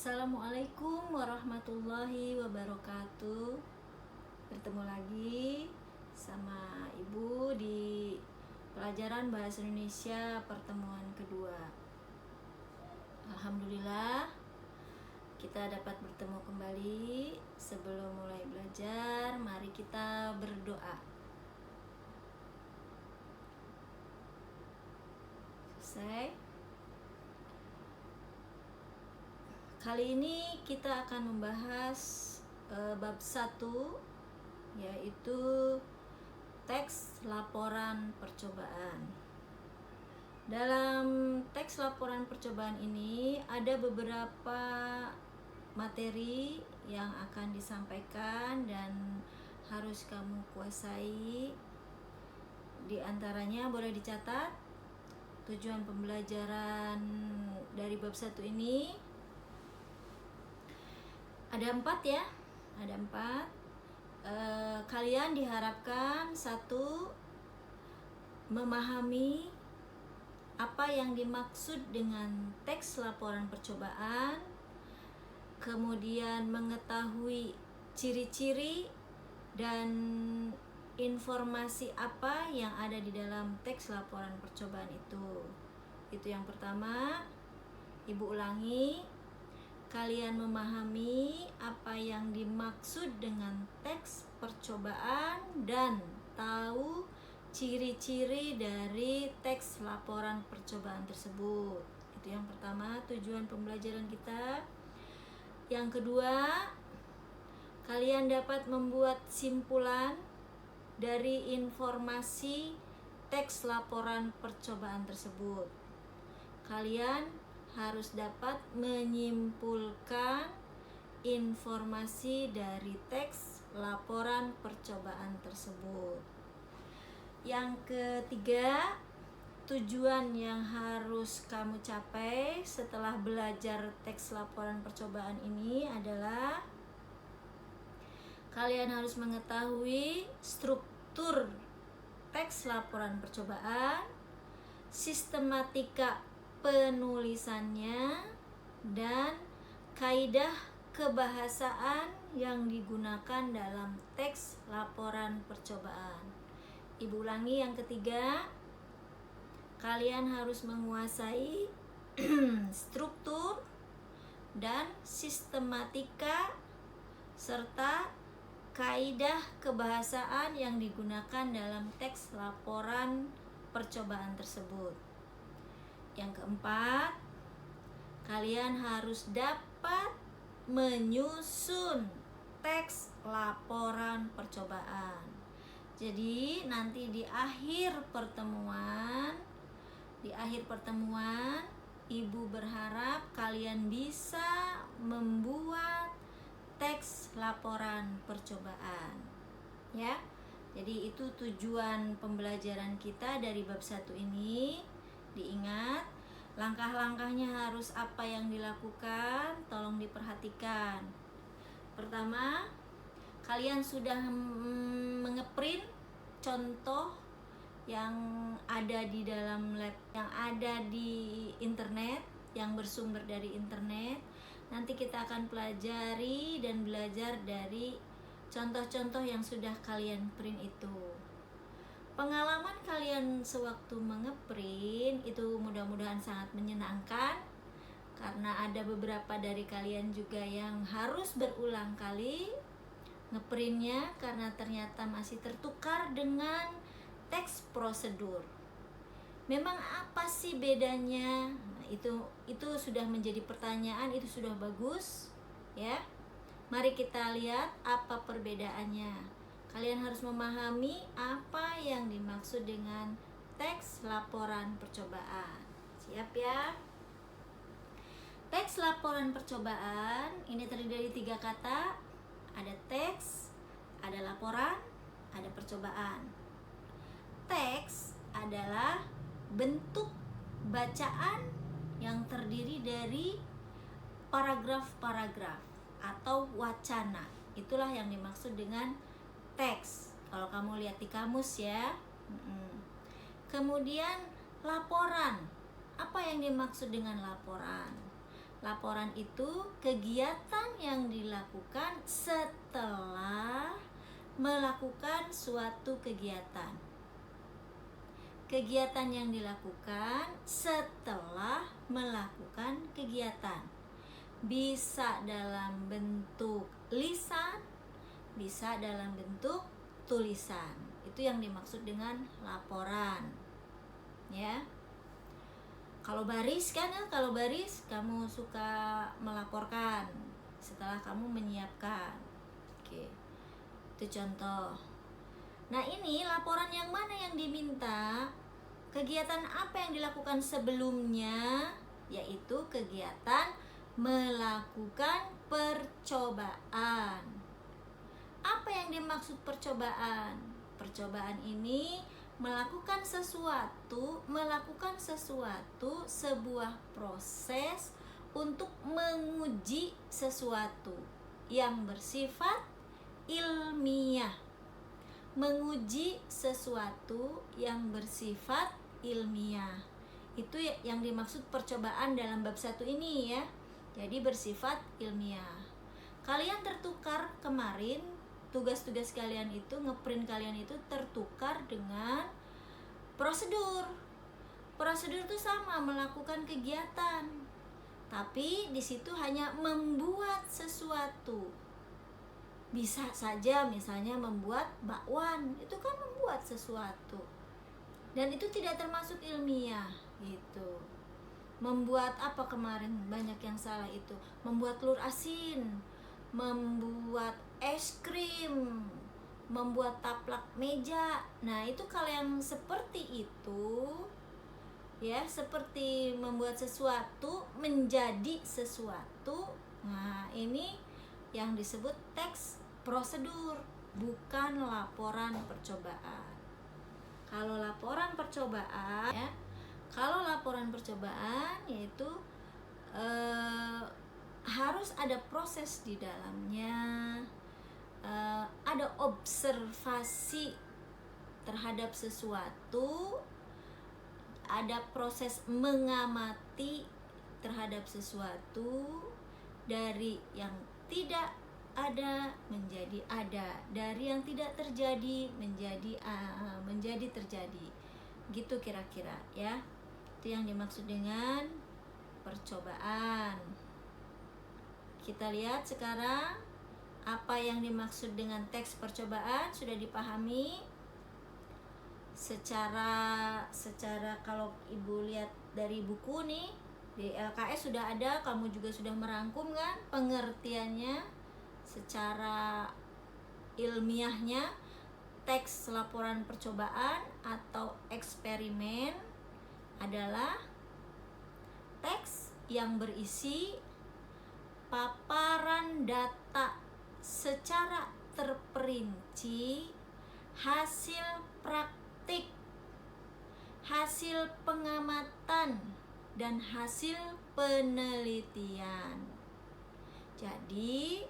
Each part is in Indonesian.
Assalamualaikum warahmatullahi wabarakatuh. Bertemu lagi sama Ibu di pelajaran Bahasa Indonesia pertemuan kedua. Alhamdulillah kita dapat bertemu kembali. Sebelum mulai belajar, mari kita berdoa. Selesai. Kali ini kita akan membahas bab 1, yaitu teks laporan percobaan. Dalam teks laporan percobaan ini ada beberapa materi yang akan disampaikan dan harus kamu kuasai. Di antaranya boleh dicatat tujuan pembelajaran dari bab 1 ini. Ada 4 ya, ada 4. Kalian diharapkan 1, memahami apa yang dimaksud dengan teks laporan percobaan, kemudian mengetahui ciri-ciri dan informasi apa yang ada di dalam teks laporan percobaan itu. Itu yang pertama. Ibu ulangi. Kalian memahami apa yang dimaksud dengan teks percobaan dan tahu ciri-ciri dari teks laporan percobaan tersebut. Itu yang pertama, tujuan pembelajaran kita. Yang kedua, kalian dapat membuat simpulan dari informasi teks laporan percobaan tersebut. Kalian harus dapat menyimpulkan informasi dari teks laporan percobaan tersebut. Yang ketiga, tujuan yang harus kamu capai setelah belajar teks laporan percobaan ini adalah kalian harus mengetahui struktur teks laporan percobaan, sistematika penulisannya, dan kaidah kebahasaan yang digunakan dalam teks laporan percobaan. Ibu ulangi, yang ketiga, kalian harus menguasai struktur dan sistematika serta kaidah kebahasaan yang digunakan dalam teks laporan percobaan tersebut. Yang keempat, kalian harus dapat menyusun teks laporan percobaan. Jadi nanti di akhir pertemuan, Ibu berharap kalian bisa membuat teks laporan percobaan. Ya. Jadi itu tujuan pembelajaran kita dari bab 1 ini. Diingat, langkah-langkahnya harus apa yang dilakukan, tolong diperhatikan. Pertama, kalian sudah mengeprint contoh yang ada di dalam lab, yang ada di internet, yang bersumber dari internet. Nanti kita akan pelajari dan belajar dari contoh-contoh yang sudah kalian print itu. Pengalaman kalian sewaktu mengeprint itu mudah-mudahan sangat menyenangkan, karena ada beberapa dari kalian juga yang harus berulang kali ngeprintnya karena ternyata masih tertukar dengan teks prosedur. Memang apa sih bedanya? Nah, itu sudah menjadi pertanyaan, itu sudah bagus ya. Mari kita lihat apa perbedaannya. Kalian harus memahami apa yang dimaksud dengan teks laporan percobaan. Siap ya? Teks laporan percobaan ini terdiri dari 3 kata. Ada teks, ada laporan, ada percobaan. Teks adalah bentuk bacaan yang terdiri dari paragraf-paragraf atau wacana. Itulah yang dimaksud dengan teks. Kalau kamu lihat di kamus ya. Kemudian laporan. Apa yang dimaksud dengan laporan? Laporan itu kegiatan yang dilakukan setelah melakukan suatu kegiatan. Kegiatan yang dilakukan setelah melakukan kegiatan. Bisa dalam bentuk lisan, bisa dalam bentuk tulisan. Itu yang dimaksud dengan laporan. Ya. Kalau baris kan, kalau baris kamu suka melaporkan setelah kamu menyiapkan. Oke. Itu contoh. Nah, ini laporan yang mana yang diminta? Kegiatan apa yang dilakukan sebelumnya? Yaitu kegiatan melakukan percobaan. Apa yang dimaksud percobaan? Percobaan ini melakukan sesuatu, sebuah proses untuk menguji sesuatu yang bersifat ilmiah. Menguji sesuatu yang bersifat ilmiah. Itu yang dimaksud percobaan dalam bab 1 ini ya. Jadi bersifat ilmiah. Kalian tertukar kemarin, tugas-tugas kalian itu, ngeprint kalian itu tertukar dengan prosedur. Prosedur itu sama, melakukan kegiatan. Tapi di situ hanya membuat sesuatu. Bisa saja misalnya membuat bakwan, itu kan membuat sesuatu. Dan itu tidak termasuk ilmiah gitu. Membuat apa kemarin banyak yang salah itu? Membuat telur asin, membuat es krim, membuat taplak meja. Nah, itu kalau yang seperti itu ya, seperti membuat sesuatu menjadi sesuatu. Nah, ini yang disebut teks prosedur, bukan laporan percobaan. Kalau laporan percobaan ya, kalau laporan percobaan yaitu harus ada proses di dalamnya, ada observasi terhadap sesuatu, ada proses mengamati terhadap sesuatu, dari yang tidak ada menjadi ada, dari yang tidak terjadi menjadi terjadi, gitu kira-kira ya. Itu yang dimaksud dengan percobaan. Kita lihat sekarang apa yang dimaksud dengan teks percobaan. Sudah dipahami secara kalau ibu lihat dari buku nih, di LKS sudah ada, kamu juga sudah merangkum kan pengertiannya secara ilmiahnya. Teks laporan percobaan atau eksperimen adalah teks yang berisi paparan data secara terperinci, hasil praktik, hasil pengamatan, dan hasil penelitian. Jadi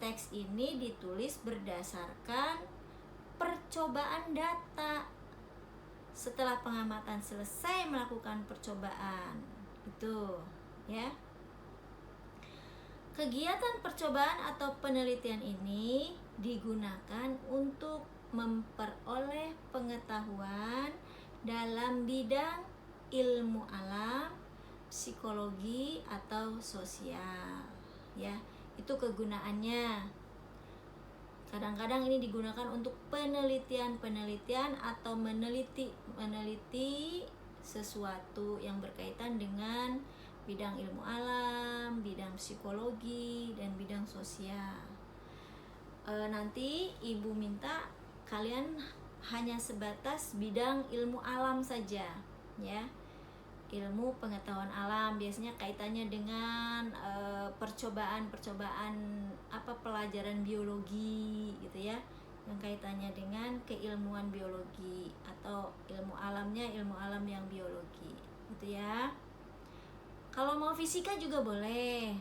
teks ini ditulis berdasarkan percobaan data. Setelah pengamatan selesai melakukan percobaan. Itu ya. Kegiatan percobaan atau penelitian ini digunakan untuk memperoleh pengetahuan dalam bidang ilmu alam, psikologi atau sosial ya. Itu kegunaannya. Kadang-kadang ini digunakan untuk penelitian atau meneliti sesuatu yang berkaitan dengan bidang ilmu alam, bidang psikologi, dan bidang sosial. Nanti ibu minta kalian hanya sebatas bidang ilmu alam saja ya. Ilmu pengetahuan alam biasanya kaitannya dengan percobaan pelajaran biologi gitu ya, yang kaitannya dengan keilmuan biologi atau ilmu alamnya ilmu alam yang biologi gitu ya. Kalau mau fisika juga boleh,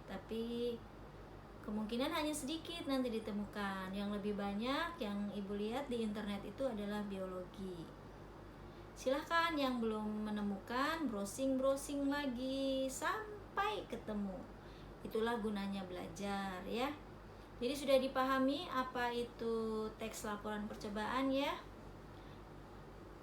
tapi kemungkinan hanya sedikit nanti ditemukan. Yang lebih banyak yang ibu lihat di internet itu adalah biologi. Silahkan yang belum menemukan, browsing lagi sampai ketemu. Itulah gunanya belajar ya. Jadi sudah dipahami apa itu teks laporan percobaan ya.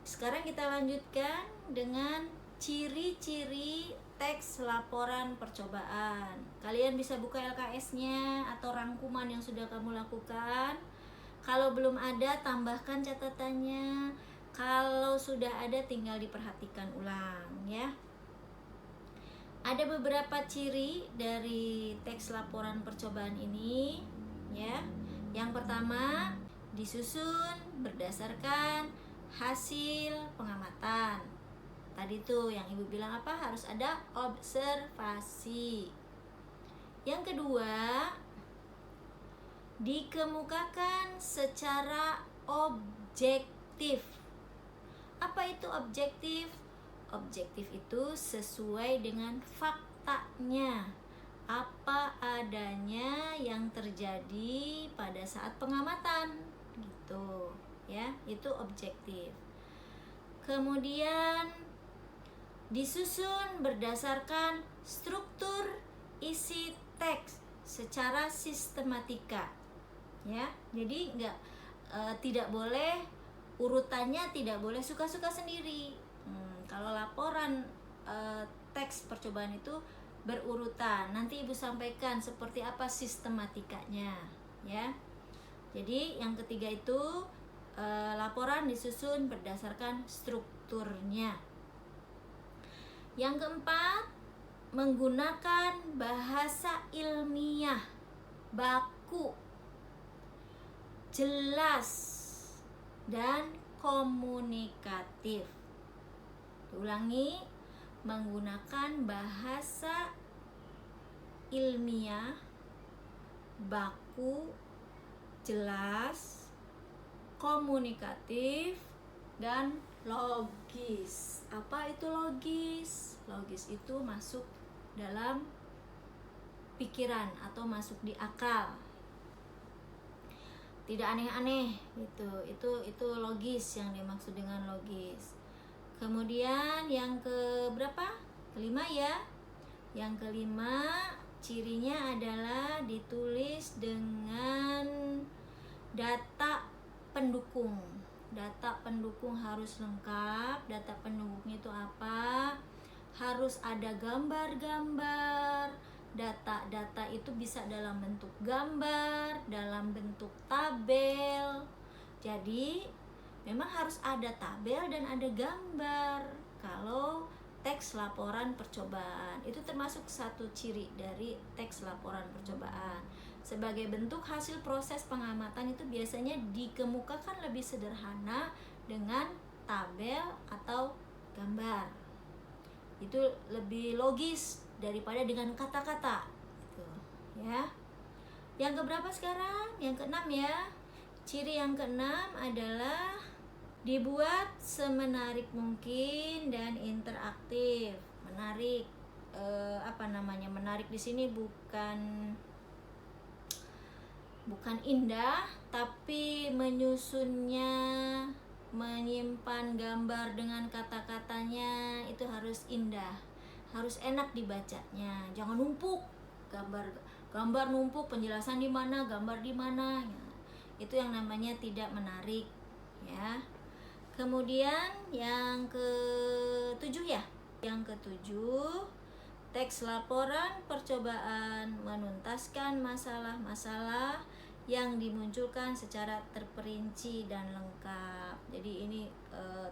Sekarang kita lanjutkan dengan ciri-ciri teks laporan percobaan. Kalian bisa buka LKS-nya atau rangkuman yang sudah kamu lakukan. Kalau belum ada, tambahkan catatannya. Kalau sudah ada, tinggal diperhatikan ulang ya. Ada beberapa ciri dari teks laporan percobaan ini ya. Yang pertama, disusun berdasarkan hasil pengamatan. Tadi tuh yang Ibu bilang apa? Harus ada observasi. Yang kedua, dikemukakan secara objektif. Apa itu objektif? Objektif itu sesuai dengan faktanya, apa adanya yang terjadi pada saat pengamatan gitu ya, itu objektif. Kemudian disusun berdasarkan struktur isi teks secara sistematika ya. Jadi tidak boleh urutannya, tidak boleh suka-suka sendiri. Kalau laporan teks percobaan itu berurutan, nanti Ibu sampaikan seperti apa sistematikanya ya. Jadi yang ketiga itu laporan disusun berdasarkan strukturnya. Yang keempat, menggunakan bahasa ilmiah, baku, jelas, dan komunikatif. Diulangi, menggunakan bahasa ilmiah, baku, jelas, komunikatif, dan logis. Apa itu logis? Logis itu masuk dalam pikiran atau masuk di akal. Tidak aneh-aneh gitu. Itu logis, yang dimaksud dengan logis. Kemudian yang keberapa? Kelima ya. Yang kelima, cirinya adalah ditulis dengan data pendukung. Data pendukung harus lengkap. Data pendukungnya itu apa? Harus ada gambar-gambar. Data-data itu bisa dalam bentuk gambar, dalam bentuk tabel. Jadi memang harus ada tabel dan ada gambar kalau teks laporan percobaan. Itu termasuk satu ciri dari teks laporan percobaan. Sebagai bentuk hasil proses pengamatan itu biasanya dikemukakan lebih sederhana dengan tabel atau gambar. Itu lebih logis daripada dengan kata-kata gitu ya. Yang keberapa sekarang? Yang keenam ya. Ciri yang keenam adalah dibuat semenarik mungkin dan interaktif. Menarik, menarik di sini bukan indah, tapi menyusunnya, menyimpan gambar dengan kata-katanya itu harus indah, harus enak dibacanya. Jangan numpuk gambar numpuk, penjelasan di mana, gambar di mana ya. Itu yang namanya tidak menarik ya. Kemudian yang ketujuh ya. Yang ketujuh, teks laporan percobaan menuntaskan masalah-masalah yang dimunculkan secara terperinci dan lengkap. Jadi ini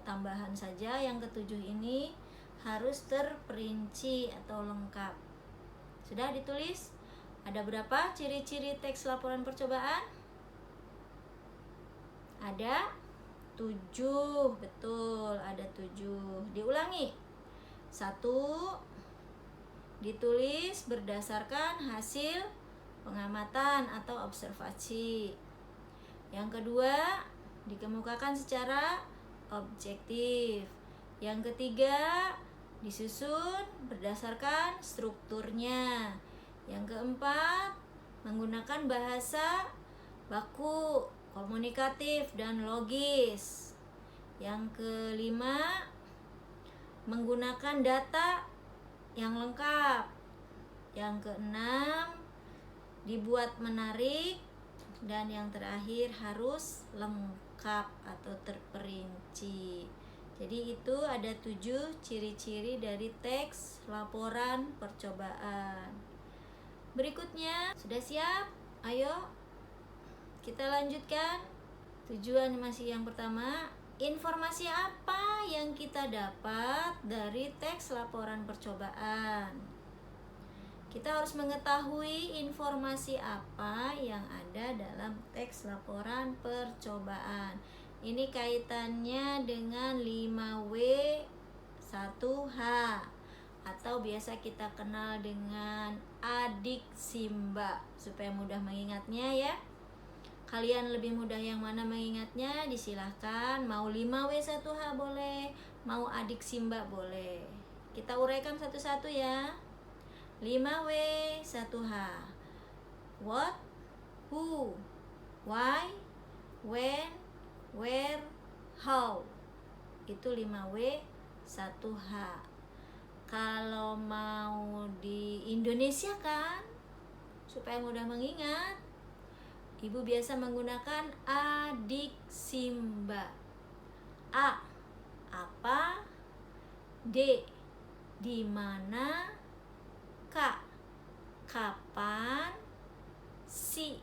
tambahan saja, yang ketujuh ini harus terperinci atau lengkap. Sudah ditulis? Ada berapa ciri-ciri teks laporan percobaan? Ada 7, betul, ada 7. Diulangi. 1, ditulis berdasarkan hasil pengamatan atau observasi. Yang kedua, dikemukakan secara objektif. Yang ketiga, disusun berdasarkan strukturnya. Yang keempat, menggunakan bahasa baku, komunikatif, dan logis. Yang kelima, menggunakan data yang lengkap. Yang keenam, dibuat menarik. Dan yang terakhir, harus lengkap atau terperinci. Jadi itu ada 7 ciri-ciri dari teks laporan percobaan. Berikutnya, sudah siap? Ayo kita lanjutkan. Tujuan masih yang pertama, informasi apa yang kita dapat dari teks laporan percobaan? Kita harus mengetahui informasi apa yang ada dalam teks laporan percobaan. Ini kaitannya dengan 5W 1H atau biasa kita kenal dengan adik Simba, supaya mudah mengingatnya ya. Kalian lebih mudah yang mana mengingatnya? Disilahkan, mau 5W1H boleh, mau adik Simba boleh. Kita uraikan satu-satu ya. 5W1H. What, who, why, when, where, how. Itu 5W1H. Kalau mau di Indonesia kan, supaya mudah mengingat, Ibu biasa menggunakan adik Simba. A, apa? D, di mana? K, kapan? Si,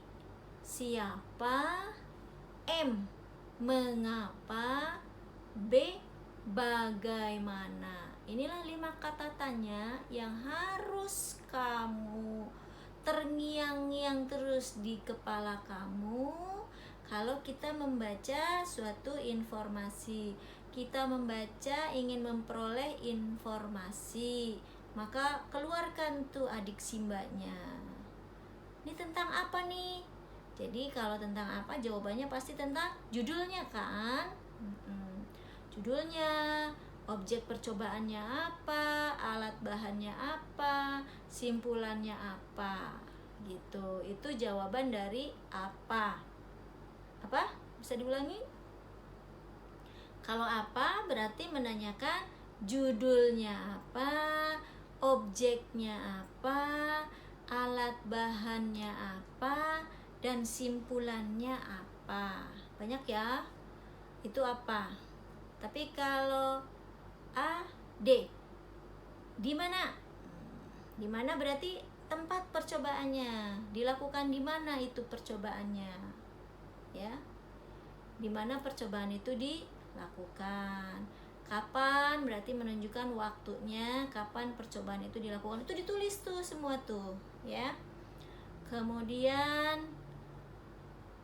siapa? M, mengapa? B, bagaimana? Inilah 5 kata tanya yang harus kamu terngiang-ngiang terus di kepala kamu kalau kita membaca suatu informasi. Kita membaca ingin memperoleh informasi, maka keluarkan tuh adik Simbanya. Ini tentang apa nih? Jadi kalau tentang apa, jawabannya pasti tentang judulnya kan? Judulnya, objek percobaannya apa, alat bahannya apa, simpulannya apa, gitu. Itu jawaban dari apa. Apa? Bisa diulangi? Kalau apa berarti menanyakan judulnya apa, objeknya apa, alat bahannya apa, dan simpulannya apa. Banyak ya. Itu apa? Tapi kalau A, D, di mana? Di mana berarti tempat percobaannya, dilakukan di mana itu percobaannya, ya? Di mana percobaan itu dilakukan? Kapan berarti menunjukkan waktunya, kapan percobaan itu dilakukan. Itu ditulis tuh semua tuh, ya. Kemudian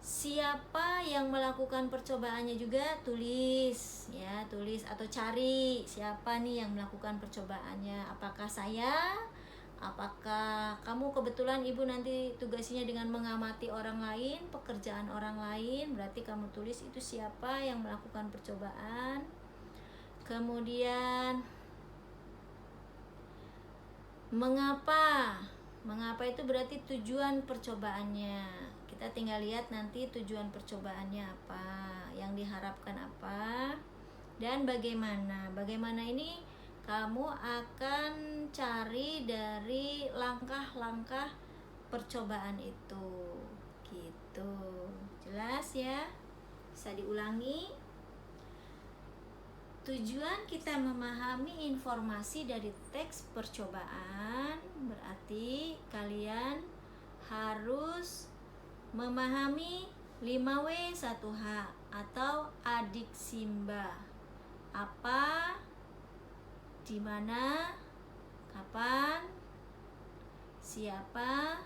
siapa yang melakukan percobaannya juga tulis, ya, tulis atau cari siapa nih yang melakukan percobaannya. Apakah saya? Apakah kamu kebetulan ibu nanti tugasnya dengan mengamati orang lain, pekerjaan orang lain, berarti kamu tulis itu siapa yang melakukan percobaan. Kemudian mengapa? Mengapa itu berarti tujuan percobaannya. Kita tinggal lihat nanti tujuan percobaannya apa, yang diharapkan apa, dan bagaimana. Bagaimana ini kamu akan cari dari langkah-langkah percobaan itu. Gitu. Jelas ya? Bisa diulangi. Tujuan kita memahami informasi dari teks percobaan berarti kalian harus memahami 5W1H atau adik Simba. Apa, di mana, kapan, siapa,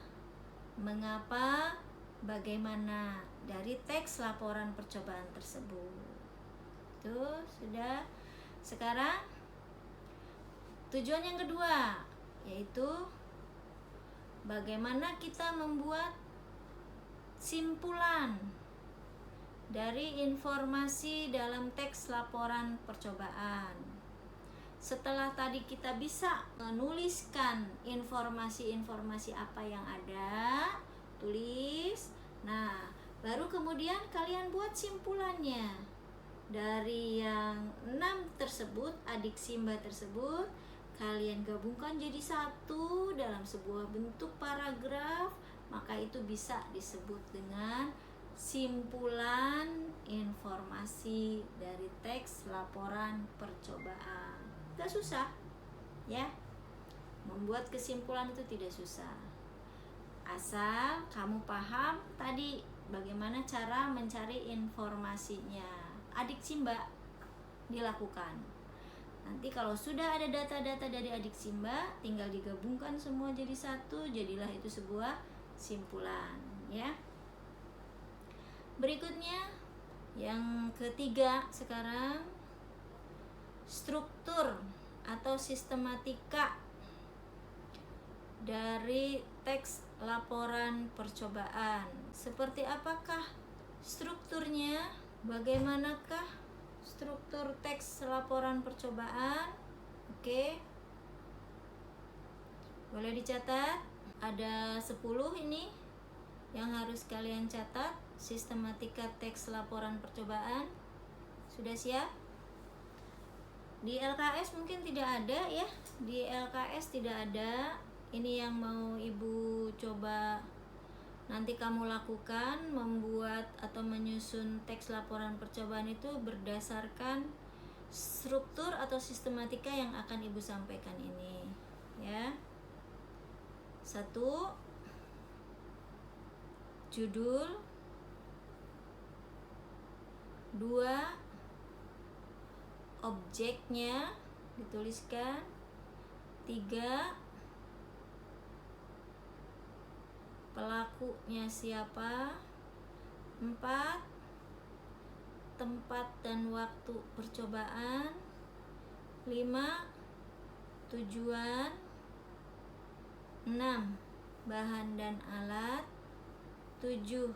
mengapa, bagaimana dari teks laporan percobaan tersebut. Tuh, sudah. Sekarang tujuan yang kedua, yaitu bagaimana kita membuat simpulan dari informasi dalam teks laporan percobaan. Setelah tadi kita bisa menuliskan informasi-informasi apa yang ada, tulis. Nah, baru kemudian kalian buat simpulannya. Dari yang 6 tersebut, adik Simba tersebut, kalian gabungkan jadi satu dalam sebuah bentuk paragraf, maka itu bisa disebut dengan simpulan informasi dari teks laporan percobaan. Gak susah ya, membuat kesimpulan itu tidak susah, asal kamu paham tadi bagaimana cara mencari informasinya. Adik Simba dilakukan. Nanti kalau sudah ada data-data dari adik Simba, tinggal digabungkan semua jadi satu, jadilah itu sebuah simpulan ya. Berikutnya yang ketiga sekarang, struktur atau sistematika dari teks laporan percobaan. Seperti apakah strukturnya? Bagaimanakah struktur teks laporan percobaan? Oke. Boleh dicatat. Ada 10 ini yang harus kalian catat, sistematika teks laporan percobaan. Sudah siap? Di LKS mungkin tidak ada ya. Di LKS tidak ada. Ini yang mau Ibu coba nanti kamu lakukan, membuat atau menyusun teks laporan percobaan itu berdasarkan struktur atau sistematika yang akan Ibu sampaikan ini ya. 1. Judul. 2. Objeknya dituliskan. 3. Pelakunya siapa. 4. Tempat dan waktu percobaan. 5. Tujuan. 6. Bahan dan alat. 7.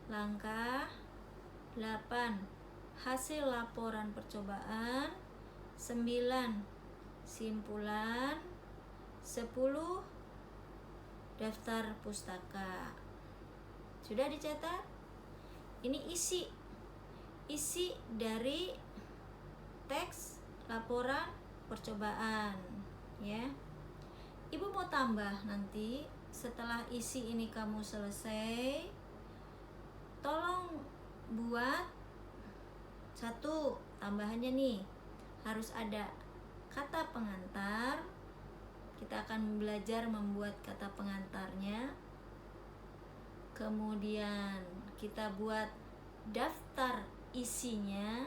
Langkah. 8. Hasil laporan percobaan. 9. Simpulan. 10. Daftar pustaka. Sudah dicatat? Ini isi dari teks laporan percobaan ya. Ibu mau tambah nanti setelah isi ini kamu selesai, tolong buat 1 tambahannya nih, harus ada kata pengantar. Kita akan belajar membuat kata pengantarnya. Kemudian kita buat daftar isinya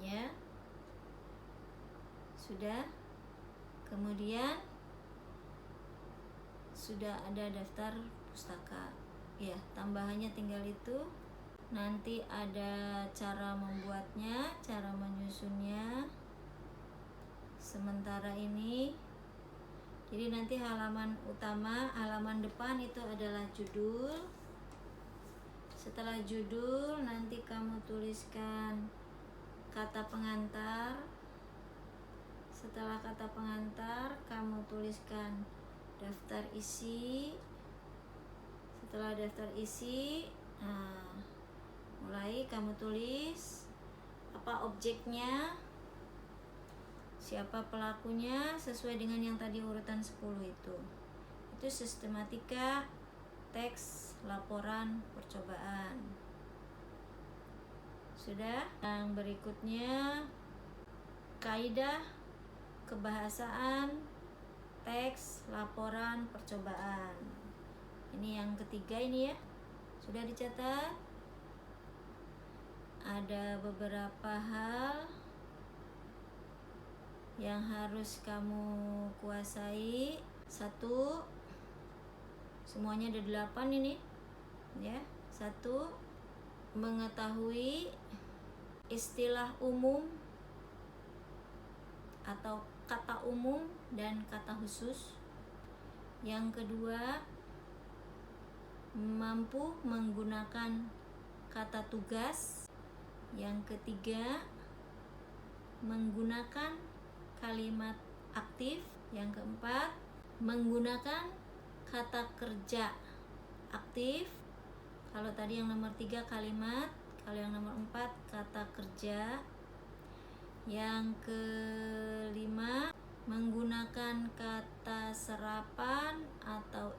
ya. Sudah? Kemudian sudah ada daftar pustaka ya, tambahannya tinggal itu. Nanti ada cara membuatnya, cara menyusunnya. Sementara ini, jadi nanti halaman utama, halaman depan itu adalah judul. Setelah judul nanti kamu tuliskan kata pengantar. Setelah kata pengantar kamu tuliskan daftar isi. Setelah daftar isi, mulai kamu tulis apa objeknya, siapa pelakunya, sesuai dengan yang tadi urutan 10 itu. Itu sistematika teks laporan percobaan. Sudah? Yang berikutnya, kaidah kebahasaan teks laporan percobaan. Ini yang ketiga ini ya. Sudah dicatat? Ada beberapa hal yang harus kamu kuasai. 1, semuanya ada 8 ini ya. 1, mengetahui istilah umum atau kata umum dan kata khusus. Yang kedua, mampu menggunakan kata tugas. Yang ketiga, menggunakan kalimat aktif. Yang keempat, menggunakan kata kerja aktif. Kalau tadi yang nomor 3 kalimat Kalau yang nomor 4 kata kerja. Yang kelima menggunakan kata serapan atau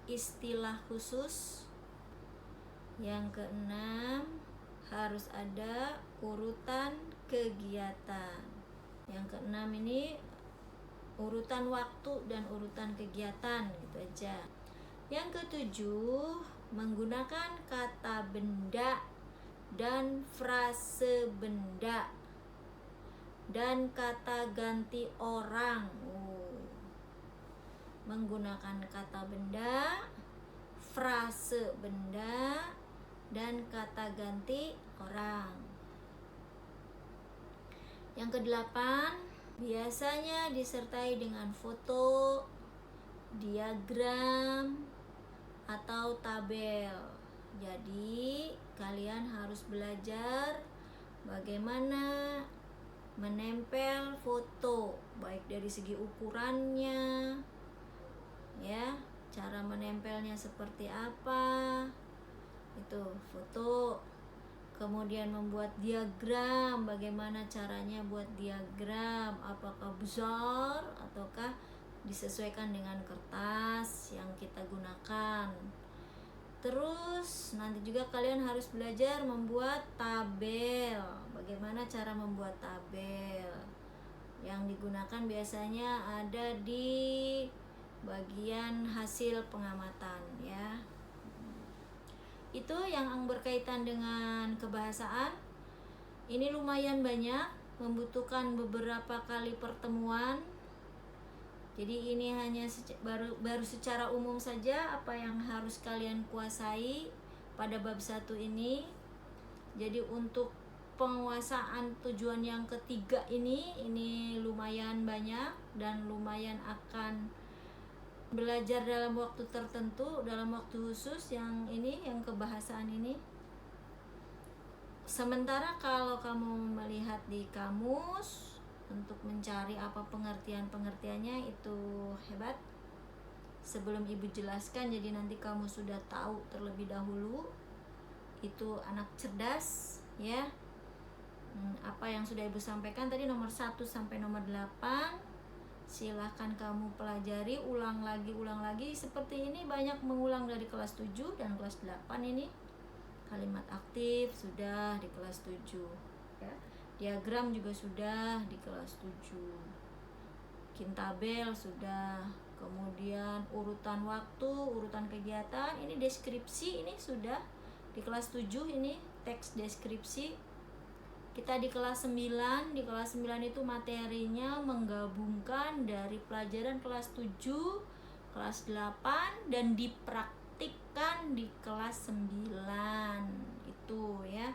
istilah khusus. Yang keenam harus ada urutan kegiatan. Yang keenam ini urutan waktu dan urutan kegiatan, gitu aja. Yang ketujuh menggunakan kata benda dan frase benda dan kata ganti orang. Menggunakan kata benda, frase benda, dan kata ganti orang. Yang kedelapan, biasanya disertai dengan foto, diagram, atau tabel. Jadi, kalian harus belajar bagaimana menempel foto, baik dari segi ukurannya, ya, cara menempelnya seperti apa, itu foto. Kemudian membuat diagram, bagaimana caranya buat diagram, apakah besar ataukah disesuaikan dengan kertas yang kita gunakan. Terus nanti juga kalian harus belajar membuat tabel, bagaimana cara membuat tabel. Yang digunakan biasanya ada di bagian hasil pengamatan, ya. Itu yang berkaitan dengan kebahasaan. Ini lumayan banyak, membutuhkan beberapa kali pertemuan. Jadi ini hanya baru secara umum saja apa yang harus kalian kuasai pada bab 1 ini. Jadi untuk penguasaan tujuan yang ketiga ini lumayan banyak dan lumayan akan belajar dalam waktu tertentu, dalam waktu khusus yang kebahasaan ini. Sementara kalau kamu melihat di kamus untuk mencari apa pengertiannya itu hebat. Sebelum ibu jelaskan, jadi nanti kamu sudah tahu terlebih dahulu. Itu anak cerdas, ya. Apa yang sudah ibu sampaikan tadi nomor 1 sampai nomor 8, silahkan kamu pelajari, ulang lagi. Seperti ini banyak mengulang dari kelas 7 dan kelas 8 ini. Kalimat aktif sudah di kelas 7, ya. Diagram juga sudah di kelas 7. Kintabel sudah. Kemudian urutan waktu, urutan kegiatan, ini deskripsi ini sudah di kelas 7 ini teks deskripsi. Kita di kelas 9, di kelas 9 itu materinya menggabungkan dari pelajaran kelas 7, kelas 8 dan dipraktikkan di kelas 9. Itu, ya.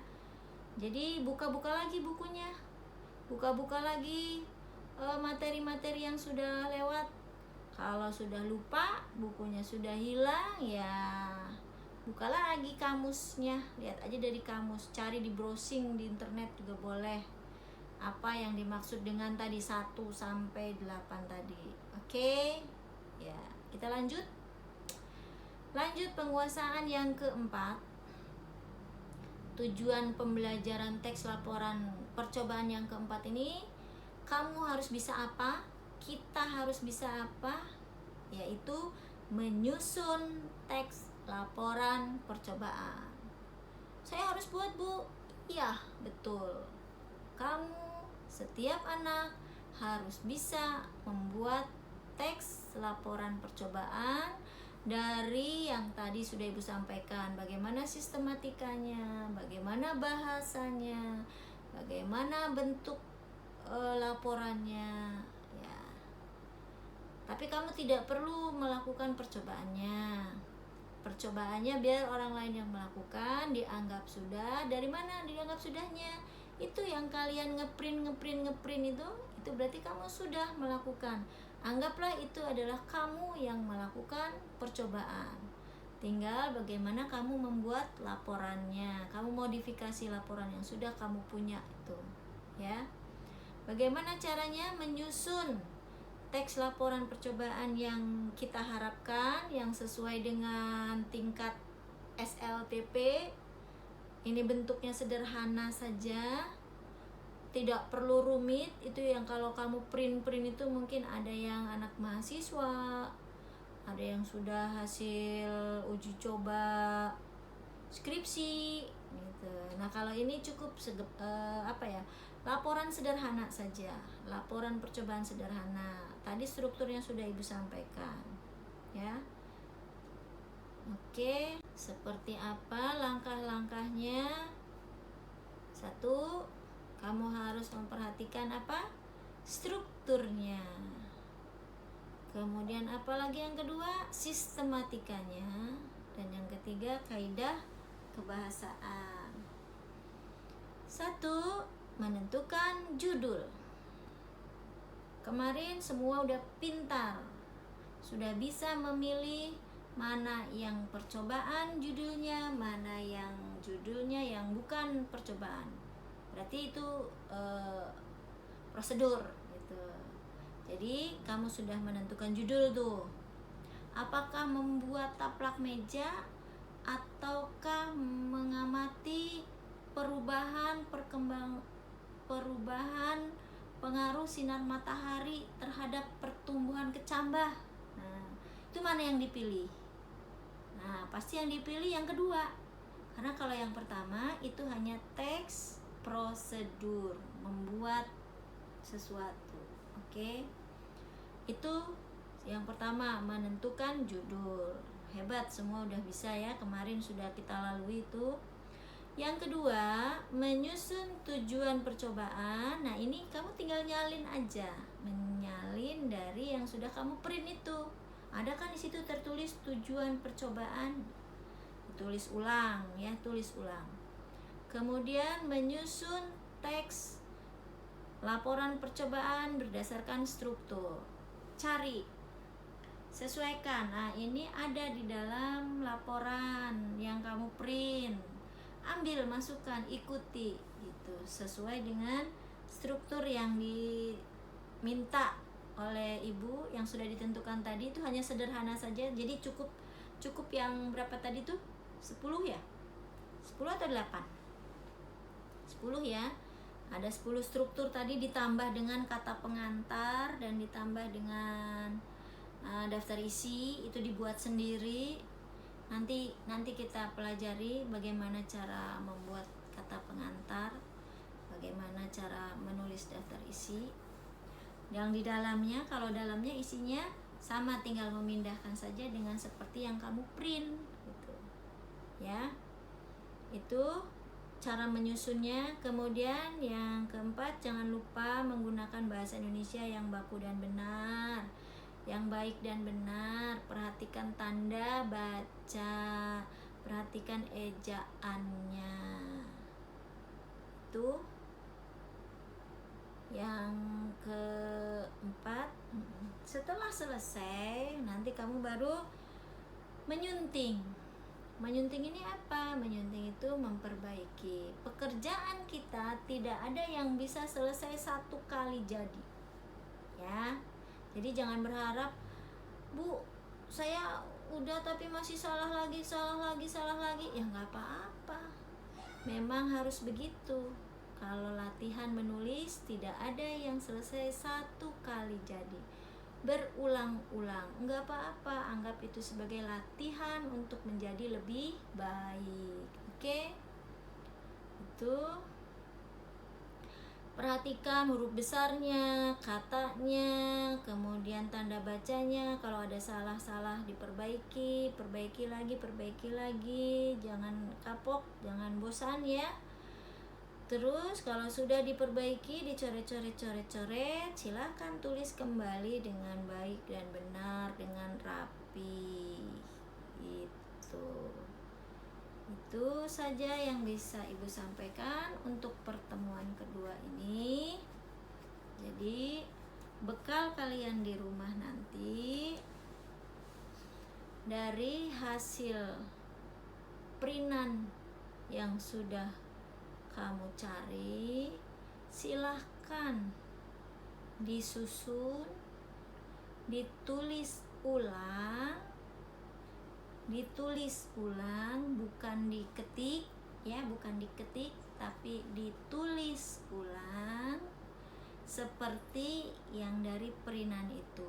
Jadi buka-buka lagi bukunya. Buka-buka lagi materi-materi yang sudah lewat. Kalau sudah lupa, bukunya sudah hilang, ya buka lagi kamusnya, lihat aja dari kamus, cari di browsing di internet juga boleh. Apa yang dimaksud dengan tadi 1 sampai 8 tadi. Oke? Ya, kita lanjut. Lanjut penguasaan yang keempat. Tujuan pembelajaran teks laporan percobaan yang keempat ini, kamu harus bisa apa? Kita harus bisa apa? Yaitu menyusun teks laporan percobaan. Saya harus buat, Bu? Iya, betul. Kamu, setiap anak harus bisa membuat teks laporan percobaan dari yang tadi sudah Ibu sampaikan. Bagaimana sistematikanya, bagaimana bahasanya, bagaimana bentuk laporannya, ya. Tapi kamu tidak perlu melakukan percobaannya biar orang lain yang melakukan, dianggap sudah. Dari mana dianggap sudahnya? Itu yang kalian ngeprint itu berarti kamu sudah melakukan. Anggaplah itu adalah kamu yang melakukan percobaan. Tinggal bagaimana kamu membuat laporannya, kamu modifikasi laporan yang sudah kamu punya itu, ya. Bagaimana caranya menyusun teks laporan percobaan yang kita harapkan, yang sesuai dengan tingkat SLTP, ini bentuknya sederhana saja, tidak perlu rumit. Itu yang kalau kamu print itu mungkin ada yang anak mahasiswa, ada yang sudah hasil uji coba skripsi gitu. Nah kalau ini cukup laporan sederhana saja, laporan percobaan sederhana. Tadi strukturnya sudah Ibu sampaikan ya. Oke, seperti apa langkah-langkahnya? 1, kamu harus memperhatikan apa? Strukturnya. Kemudian apa lagi yang kedua? Sistematikanya. Dan yang ketiga, kaidah kebahasaan. 1, menentukan judul. Kemarin semua udah pintar, sudah bisa memilih mana yang percobaan judulnya, mana yang judulnya yang bukan percobaan. Berarti itu prosedur gitu. Jadi kamu sudah menentukan judul tuh. Apakah membuat taplak meja ataukah mengamati perubahan pengaruh sinar matahari terhadap pertumbuhan kecambah? Nah, itu mana yang dipilih? Nah, pasti yang dipilih yang kedua. Karena kalau yang pertama itu hanya teks prosedur, membuat sesuatu. Oke. Itu yang pertama, menentukan judul. Hebat, semua udah bisa ya, kemarin sudah kita lalui itu. Yang kedua, menyusun tujuan percobaan. Nah, ini kamu tinggal nyalin aja, menyalin dari yang sudah kamu print itu. Ada kan di situ tertulis tujuan percobaan. Tulis ulang ya, tulis ulang. Kemudian menyusun teks laporan percobaan berdasarkan struktur. Cari, sesuaikan. Nah, ini ada di dalam laporan yang kamu print. Ambil, masukkan, ikuti gitu, sesuai dengan struktur yang diminta oleh Ibu yang sudah ditentukan tadi. Itu hanya sederhana saja. Jadi cukup yang berapa tadi tuh? 10 ya? 10 atau 8? 10 ya. Ada 10 struktur tadi, ditambah dengan kata pengantar dan ditambah dengan daftar isi. Itu dibuat sendiri. Nanti kita pelajari bagaimana cara membuat kata pengantar, bagaimana cara menulis daftar isi. Yang di dalamnya, kalau dalamnya isinya sama, tinggal memindahkan saja dengan seperti yang kamu print gitu. Ya. Itu cara menyusunnya. Kemudian yang keempat, jangan lupa menggunakan bahasa Indonesia yang baku dan benar, yang baik dan benar. Perhatikan tanda baca, perhatikan ejaannya. Itu yang keempat. Setelah selesai, nanti kamu baru menyunting. Menyunting ini apa? Menyunting itu memperbaiki. Pekerjaan kita tidak ada yang bisa selesai satu kali jadi. Ya. Jadi jangan berharap, Bu, saya udah tapi masih salah lagi. Ya nggak apa-apa. Memang harus begitu. Kalau latihan menulis, tidak ada yang selesai satu kali jadi. Berulang-ulang, nggak apa-apa. Anggap itu sebagai latihan untuk menjadi lebih baik. Oke? Itu. Perhatikan huruf besarnya, katanya, kemudian tanda bacanya. Kalau ada salah-salah diperbaiki, perbaiki lagi. Jangan kapok, jangan bosan ya. Terus kalau sudah diperbaiki, dicoret-coret, silakan tulis kembali dengan baik dan benar, dengan rapi. Itu saja yang bisa Ibu sampaikan untuk pertemuan kedua ini. Jadi bekal kalian di rumah nanti dari hasil printan yang sudah kamu cari, silahkan disusun, ditulis ulang, bukan diketik ya, bukan diketik tapi ditulis ulang seperti yang dari perinan itu.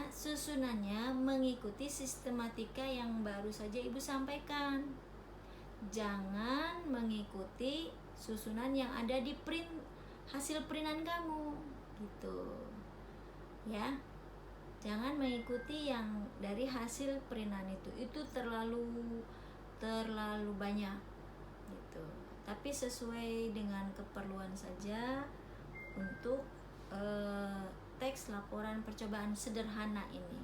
Susunannya mengikuti sistematika yang baru saja Ibu sampaikan. Jangan mengikuti susunan yang ada di hasil printan kamu, gitu. Ya. Jangan mengikuti yang dari hasil printan itu terlalu banyak, gitu. Tapi sesuai dengan keperluan saja untuk teks laporan percobaan sederhana ini.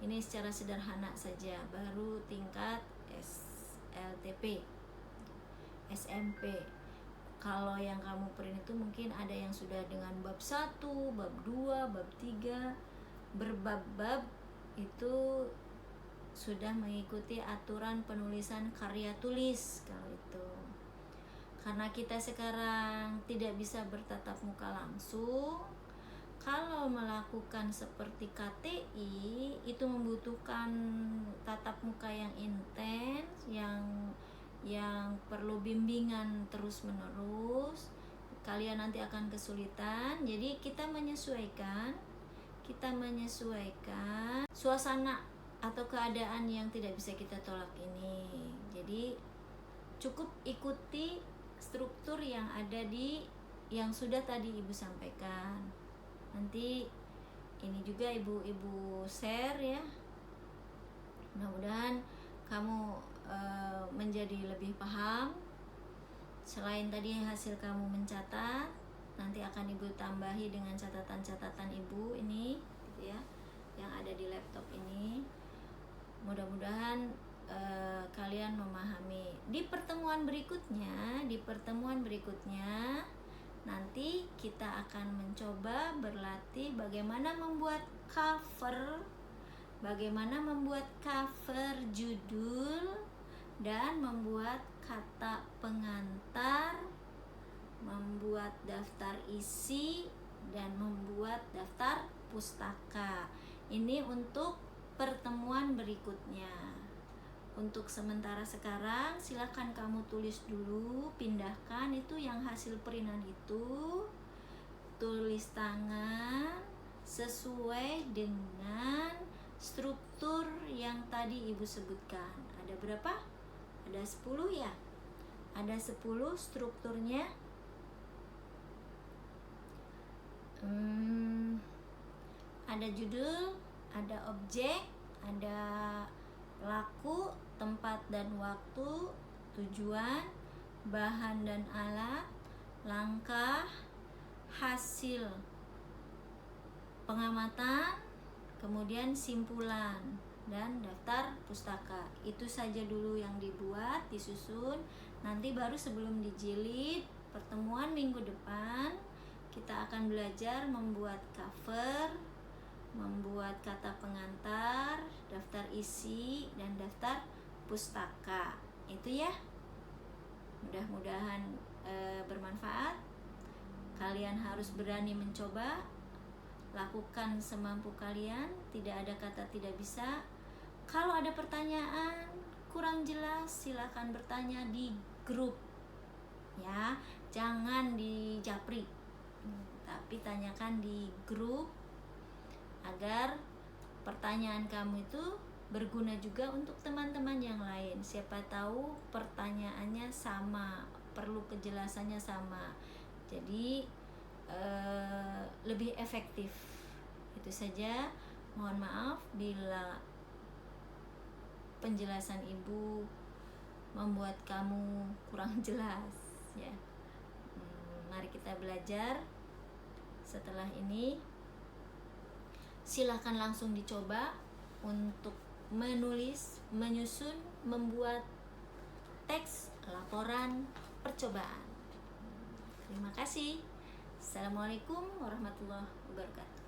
Ini secara sederhana saja, baru tingkat SLTP, SMP. Kalau yang kamu print itu mungkin ada yang sudah dengan bab 1, bab 2, bab 3, berbab-bab itu sudah mengikuti aturan penulisan karya tulis kalau itu. Karena kita sekarang tidak bisa bertatap muka langsung, kalau melakukan seperti KTI itu membutuhkan tatap muka yang intens, yang perlu bimbingan terus-menerus. Kalian nanti akan kesulitan. Jadi kita menyesuaikan suasana atau keadaan yang tidak bisa kita tolak ini. Jadi cukup ikuti struktur yang ada yang sudah tadi Ibu sampaikan. Nanti ini juga ibu share ya. Mudah-mudahan kamu menjadi lebih paham. Selain tadi hasil kamu mencatat, nanti akan Ibu tambahi dengan catatan-catatan Ibu ini, gitu ya, yang ada di laptop ini. Mudah-mudahan kalian memahami. Di pertemuan berikutnya nanti kita akan mencoba berlatih bagaimana membuat cover judul, dan membuat kata pengantar, membuat daftar isi, dan membuat daftar pustaka. Ini untuk pertemuan berikutnya. Untuk sementara sekarang silakan kamu tulis dulu, pindahkan itu yang hasil printan itu, tulis tangan sesuai dengan struktur yang tadi Ibu sebutkan. Ada berapa? Ada 10 ya? Ada 10 strukturnya. Ada judul, ada objek, ada pelaku, tempat dan waktu, tujuan, bahan dan alat, langkah, hasil pengamatan, kemudian simpulan, dan daftar pustaka. Itu saja dulu yang dibuat, disusun. Nanti baru sebelum dijilid, pertemuan minggu depan kita akan belajar membuat cover, membuat kata pengantar, daftar isi, dan daftar pustaka. Itu ya. Mudah-mudahan bermanfaat. Kalian harus berani mencoba. Lakukan semampu kalian. Tidak ada kata tidak bisa. Kalau ada pertanyaan kurang jelas, silakan bertanya di grup. Ya, jangan di japri. Tapi tanyakan di grup agar pertanyaan kamu itu berguna juga untuk teman-teman yang lain. Siapa tahu pertanyaannya sama, perlu kejelasannya sama. Jadi lebih efektif. Itu saja. Mohon maaf bila penjelasan Ibu membuat kamu kurang jelas ya. Mari kita belajar. Setelah ini silakan langsung dicoba untuk menulis, menyusun, membuat teks laporan percobaan. Terima kasih. Assalamualaikum warahmatullahi wabarakatuh.